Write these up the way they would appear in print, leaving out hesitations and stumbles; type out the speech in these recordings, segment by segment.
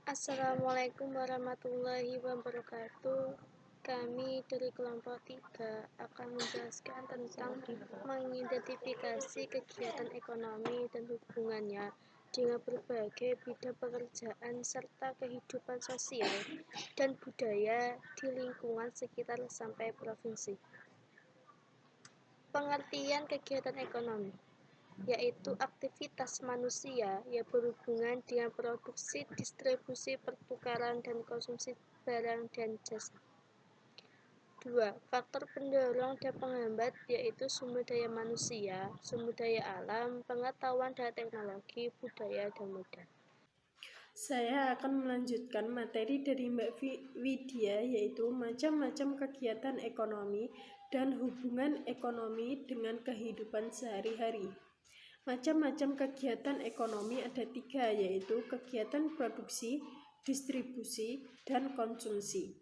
Assalamualaikum warahmatullahi wabarakatuh. Kami dari kelompok 3 akan menjelaskan tentang mengidentifikasi kegiatan ekonomi dan hubungannya dengan berbagai bidang pekerjaan serta kehidupan sosial dan budaya di lingkungan sekitar sampai provinsi. Pengertian kegiatan ekonomi yaitu aktivitas manusia yang berhubungan dengan produksi, distribusi, pertukaran, dan konsumsi barang dan jasa. 2. Faktor pendorong dan penghambat yaitu sumber daya manusia, sumber daya alam, pengetahuan dan teknologi, budaya, dan modal. Saya akan melanjutkan materi dari Mbak Widya, yaitu macam-macam kegiatan ekonomi dan hubungan ekonomi dengan kehidupan sehari-hari. Macam-macam kegiatan ekonomi ada 3, yaitu kegiatan produksi, distribusi, dan konsumsi.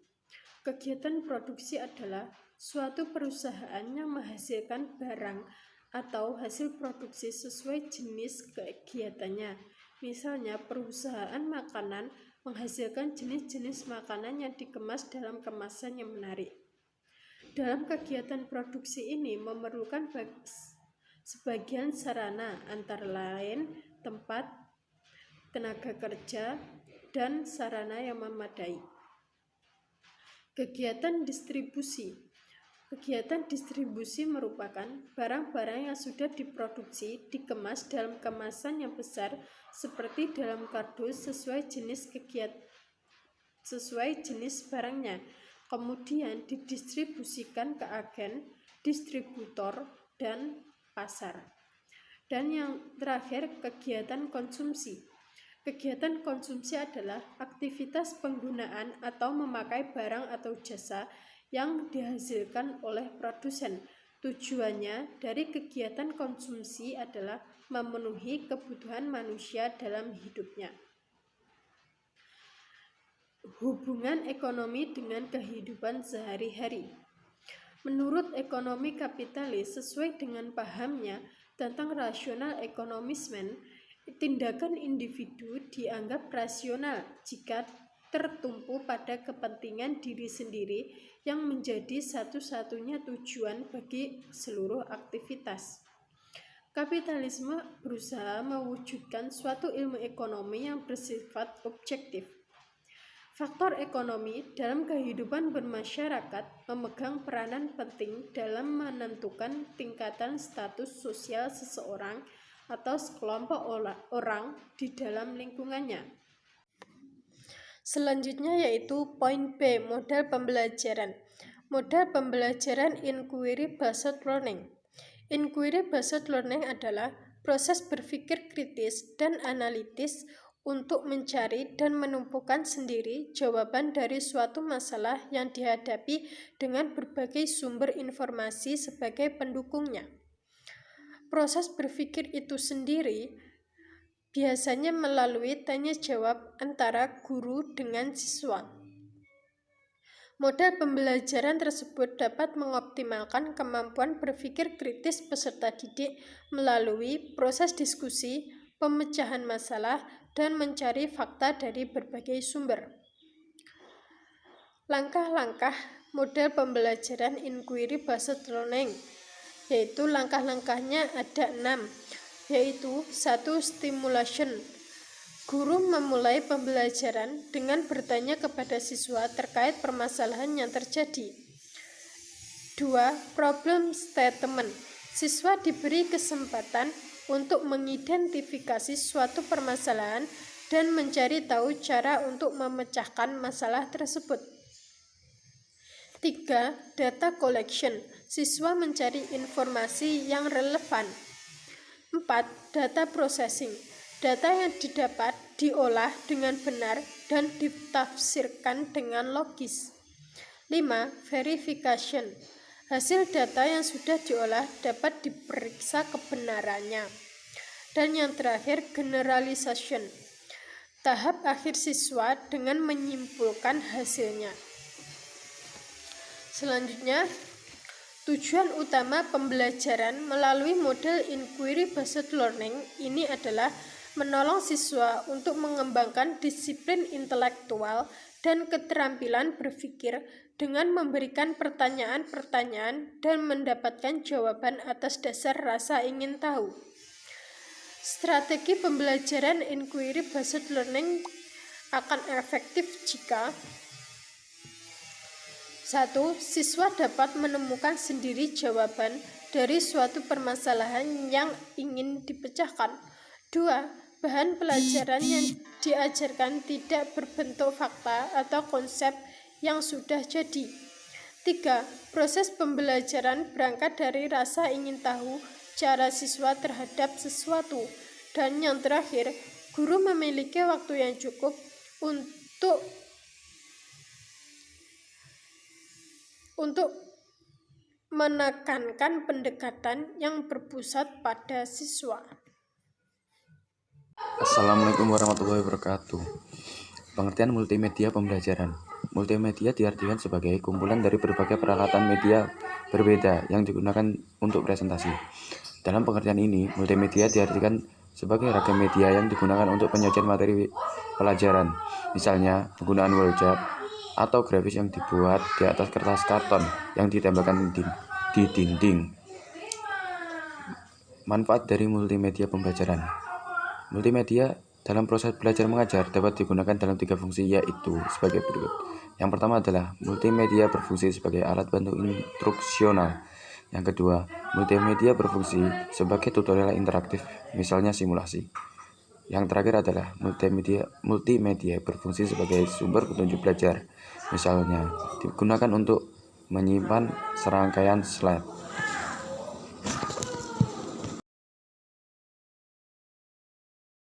Kegiatan produksi adalah suatu perusahaan yang menghasilkan barang atau hasil produksi sesuai jenis kegiatannya. Misalnya, perusahaan makanan menghasilkan jenis-jenis makanan yang dikemas dalam kemasan yang menarik. Dalam kegiatan produksi ini memerlukan sebagian sarana, antara lain tempat, tenaga kerja, dan sarana yang memadai. Kegiatan distribusi. Kegiatan distribusi merupakan barang-barang yang sudah diproduksi dikemas dalam kemasan yang besar seperti dalam kardus sesuai jenis barangnya, kemudian didistribusikan ke agen, distributor, dan pasar. Dan yang terakhir, kegiatan konsumsi. Kegiatan konsumsi adalah aktivitas penggunaan atau memakai barang atau jasa yang dihasilkan oleh produsen. Tujuannya dari kegiatan konsumsi adalah memenuhi kebutuhan manusia dalam hidupnya. Hubungan ekonomi dengan kehidupan sehari-hari. Menurut ekonomi kapitalis, sesuai dengan pahamnya tentang rasional ekonomisme, tindakan individu dianggap rasional jika tertumpu pada kepentingan diri sendiri yang menjadi satu-satunya tujuan bagi seluruh aktivitas. Kapitalisme berusaha mewujudkan suatu ilmu ekonomi yang bersifat objektif. Faktor ekonomi dalam kehidupan bermasyarakat memegang peranan penting dalam menentukan tingkatan status sosial seseorang atau sekelompok orang di dalam lingkungannya. Selanjutnya yaitu poin B, model pembelajaran. Model pembelajaran inquiry-based learning. Inquiry-based learning adalah proses berpikir kritis dan analitis untuk mencari dan menumpukan sendiri jawaban dari suatu masalah yang dihadapi dengan berbagai sumber informasi sebagai pendukungnya. Proses berpikir itu sendiri biasanya melalui tanya jawab antara guru dengan siswa. Model pembelajaran tersebut dapat mengoptimalkan kemampuan berpikir kritis peserta didik melalui proses diskusi, pemecahan masalah, dan mencari fakta dari berbagai sumber. Langkah-langkah model pembelajaran inquiry-based learning, yaitu langkah-langkahnya ada 6, yaitu 1. Stimulation. Guru memulai pembelajaran dengan bertanya kepada siswa terkait permasalahan yang terjadi. 2. Problem statement. Siswa diberi kesempatan untuk mengidentifikasi suatu permasalahan dan mencari tahu cara untuk memecahkan masalah tersebut. 3. Data collection. Siswa mencari informasi yang relevan. 4. Data processing. Data yang didapat diolah dengan benar dan ditafsirkan dengan logis. 5. Verification. Hasil data yang sudah diolah dapat diperiksa kebenarannya. Dan yang terakhir, generalization. Tahap akhir siswa dengan menyimpulkan hasilnya. Selanjutnya, Tujuan utama pembelajaran melalui model inquiry-based learning ini adalah menolong siswa untuk mengembangkan disiplin intelektual dan keterampilan berpikir dengan memberikan pertanyaan-pertanyaan dan mendapatkan jawaban atas dasar rasa ingin tahu. Strategi pembelajaran inquiry-based learning akan efektif jika 1. Siswa dapat menemukan sendiri jawaban dari suatu permasalahan yang ingin dipecahkan. 2. Bahan pelajaran yang diajarkan tidak berbentuk fakta atau konsep yang sudah jadi. 3. Proses pembelajaran berangkat dari rasa ingin tahu cara siswa terhadap sesuatu. Dan yang terakhir, guru memiliki waktu yang cukup untuk menekankan pendekatan yang berpusat pada siswa. Assalamualaikum warahmatullahi wabarakatuh. Pengertian multimedia pembelajaran. Multimedia diartikan sebagai kumpulan dari berbagai peralatan media berbeda yang digunakan untuk presentasi. Dalam pengertian ini, multimedia diartikan sebagai ragam media yang digunakan untuk penyajian materi pelajaran, misalnya penggunaan wallpaper atau grafis yang dibuat di atas kertas karton yang ditempelkan di dinding. Manfaat dari multimedia pembelajaran. Multimedia dalam proses belajar mengajar dapat digunakan dalam 3 fungsi, yaitu sebagai berikut. Yang pertama adalah multimedia berfungsi sebagai alat bantu instruksional. Yang kedua, multimedia berfungsi sebagai tutorial interaktif, misalnya simulasi. Yang terakhir adalah multimedia berfungsi sebagai sumber petunjuk belajar, misalnya digunakan untuk menyimpan serangkaian slide.